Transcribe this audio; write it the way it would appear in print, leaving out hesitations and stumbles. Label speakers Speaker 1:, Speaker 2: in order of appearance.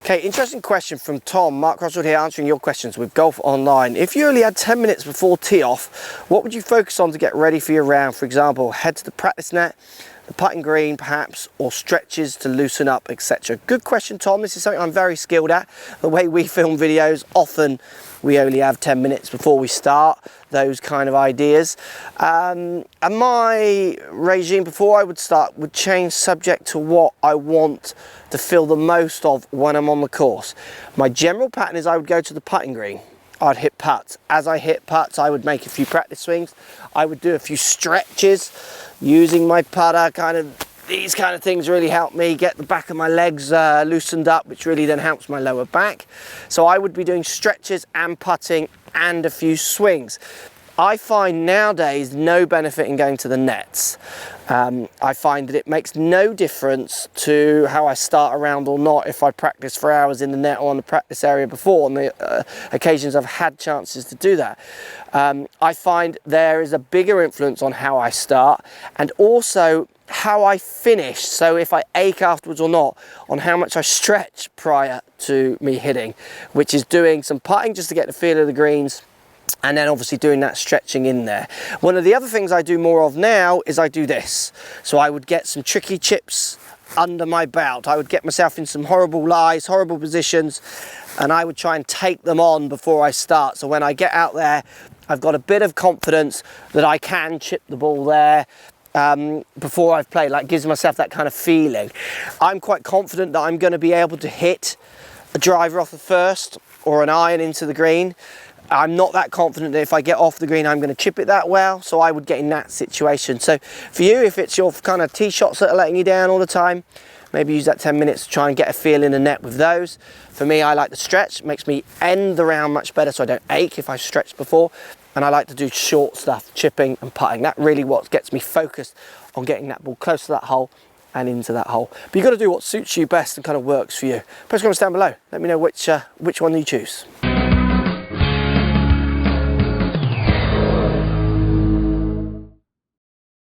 Speaker 1: Okay, interesting question from Tom. Mark Crossfield here answering your questions with GolfOnline. If you only had 10 minutes before tee off, what would you focus on to get ready for your round? For example, head to the practice net, the putting green perhaps, or stretches to loosen up, etc. Good question, Tom. This is something I'm very skilled at. The way we film videos, often we only have 10 minutes before we start those kind of ideas. And my regime before I would start would change subject to what I want to feel the most of when I'm on the course. My general pattern is I would go to the putting green. I'd hit putts. As I hit putts, I would make a few practice swings. I would do a few stretches using my putter. These kind of things really help me get the back of my legs loosened up, which really then helps my lower back. So I would be doing stretches and putting and a few swings. I find nowadays no benefit in going to the nets. I find that it makes no difference to how I start a round or not if I practice for hours in the net or on the practice area before on the occasions I've had chances to do that. I find there is a bigger influence on how I start and also how I finish, so if I ache afterwards or not, on how much I stretch prior to me hitting, which is doing some putting just to get the feel of the greens, and then obviously doing that stretching in there. One of the other things I do more of now is I do this. So I would get some tricky chips under my belt. I would get myself in some horrible lies, horrible positions, and I would try and take them on before I start. So when I get out there, I've got a bit of confidence that I can chip the ball there before I've played, like gives myself that kind of feeling. I'm quite confident that I'm going to be able to hit a driver off the first or an iron into the green. I'm not that confident that if I get off the green I'm going to chip it that well, so I would get in that situation. So for you, if it's your kind of tee shots that are letting you down all the time, maybe use that 10 minutes to try and get a feel in the net with those. For me, I like the stretch. It makes me end the round much better so I don't ache if I stretched before. And I like to do short stuff, chipping and putting. That really what gets me focused on getting that ball close to that hole and into that hole. But you've got to do what suits you best and kind of works for you. Press comment down below. Let me know which one you choose.